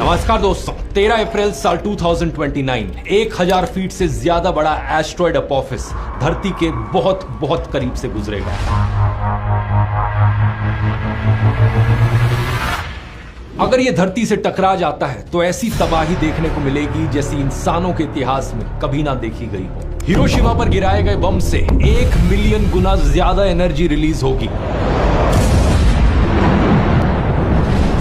नमस्कार दोस्तों, 13 अप्रैल साल 2029 1000 फीट से ज्यादा बड़ा एस्ट्रॉयड अपोफिस धरती के बहुत बहुत करीब से गुजरेगा। अगर यह धरती से टकरा जाता है तो ऐसी तबाही देखने को मिलेगी जैसी इंसानों के इतिहास में कभी ना देखी गई हो। हिरोशिमा पर गिराए गए बम से 1 मिलियन गुना ज्यादा एनर्जी रिलीज होगी।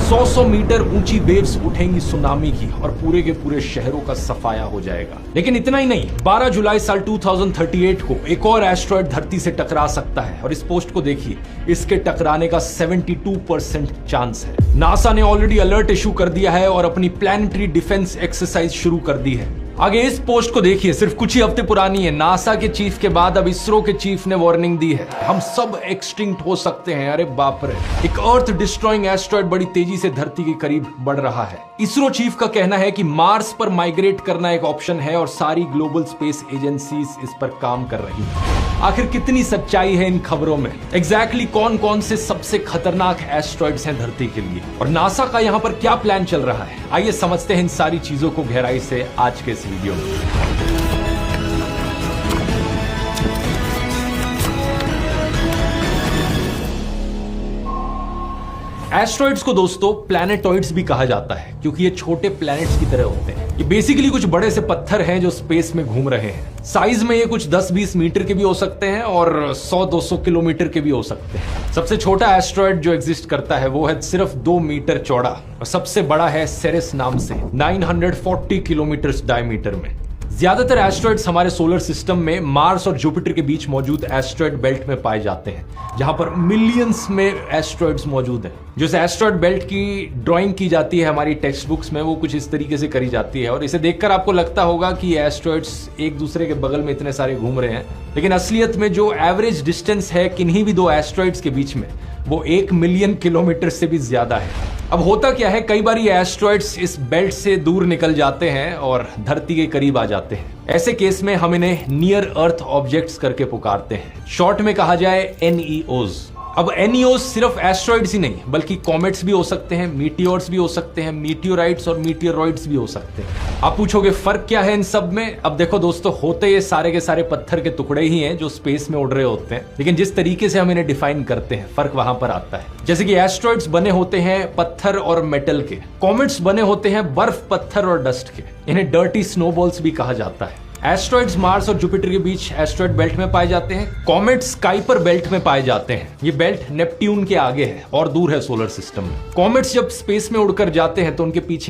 100 मीटर ऊंची वेव्स उठेंगी सुनामी की और पूरे के पूरे शहरों का सफाया हो जाएगा। लेकिन इतना ही नहीं, 12 जुलाई साल 2038 को एक और एस्ट्रॉयड धरती से टकरा सकता है और इस पोस्ट को देखिए, इसके टकराने का 72% चांस है। नासा ने ऑलरेडी अलर्ट इशू कर दिया है और अपनी प्लैनेटरी डिफेंस एक्सरसाइज शुरू कर दी है। आगे इस पोस्ट को देखिए, सिर्फ कुछ ही हफ्ते पुरानी है। नासा के चीफ के बाद अब इसरो के चीफ ने वार्निंग दी है, हम सब एक्सटिंक्ट हो सकते हैं। अरे बाप रे, एक अर्थ डिस्ट्रॉइंग एस्ट्रॉयड बड़ी तेजी से धरती के करीब बढ़ रहा है। इसरो चीफ का कहना है कि मार्स पर माइग्रेट करना एक ऑप्शन है और सारी ग्लोबल स्पेस एजेंसीज इस पर काम कर रही हैं। आखिर कितनी सच्चाई है इन खबरों में? एग्जैक्टली कौन कौन से सबसे खतरनाक एस्ट्रॉयड्स हैं धरती के लिए और नासा का यहां पर क्या प्लान चल रहा है? आइए समझते हैं इन सारी चीजों को गहराई से आज के इस वीडियो में। एस्ट्रॉइड्स को दोस्तों प्लैनेटॉइड्स भी कहा जाता है क्योंकि ये छोटे प्लैनेट्स की तरह होते हैं। ये बेसिकली कुछ बड़े से पत्थर हैं जो स्पेस में घूम रहे हैं। साइज में ये कुछ 10-20 मीटर के भी हो सकते हैं और 100-200 किलोमीटर के भी हो सकते हैं। सबसे छोटा एस्ट्रॉइड जो एग्जिस्ट करता है वो है सिर्फ 2 मीटर चौड़ा और सबसे बड़ा है सेरेस नाम से 940 किलोमीटर डायमीटर में। ज्यादातर एस्ट्रॉइड्स हमारे सोलर सिस्टम में मार्स और जुपिटर के बीच मौजूद एस्ट्रॉइड बेल्ट में पाए जाते हैं, जहां पर मिलियंस में एस्ट्रॉइड्स मौजूद हैं। जो इस एस्ट्रॉइड बेल्ट की ड्राइंग की जाती है हमारी टेक्स्ट बुक्स में, वो कुछ इस तरीके से करी जाती है और इसे देखकर आपको लगता होगा कि एस्ट्रॉइड्स एक दूसरे के बगल में इतने सारे घूम रहे हैं, लेकिन असलियत में जो एवरेज डिस्टेंस है किन्हीं भी दो एस्ट्रॉइड्स के बीच में, वो 1 मिलियन किलोमीटर से भी ज्यादा है। अब होता क्या है, कई बार ये एस्ट्रॉइड्स इस बेल्ट से दूर निकल जाते हैं और धरती के करीब आ जाते हैं। ऐसे केस में हम इन्हें नियर अर्थ ऑब्जेक्ट्स करके पुकारते हैं, शॉर्ट में कहा जाए NEOs। अब NEOs सिर्फ एस्ट्रॉइड्स ही नहीं बल्कि कॉमेट्स भी हो सकते हैं, मीटियोर्स भी हो सकते हैं, मीटियोराइट्स और मीटियोरॉइड्स भी हो सकते हैं। आप पूछोगे फर्क क्या है इन सब में? अब देखो दोस्तों, होते ये सारे के सारे पत्थर के टुकड़े ही हैं जो स्पेस में उड़ रहे होते हैं, लेकिन जिस तरीके से हम इन्हें डिफाइन करते हैं फर्क वहां पर आता है। जैसे कि एस्ट्रॉइड्स बने होते हैं पत्थर और मेटल के, कॉमेट्स बने होते हैं बर्फ, पत्थर और डस्ट के। इन्हें डर्टी स्नोबॉल्स भी कहा जाता है। एस्ट्रॉइड्स मार्स और जुपिटर के बीच एस्ट्रॉइड बेल्ट में पाए जाते हैं। कॉमेट्स स्काइपर बेल्ट में पाए जाते हैं। ये बेल्ट नेपट्यून के आगे है और दूर है सोलर सिस्टम में। कॉमेट्स जब स्पेस में उड़कर जाते हैं तो उनके पीछे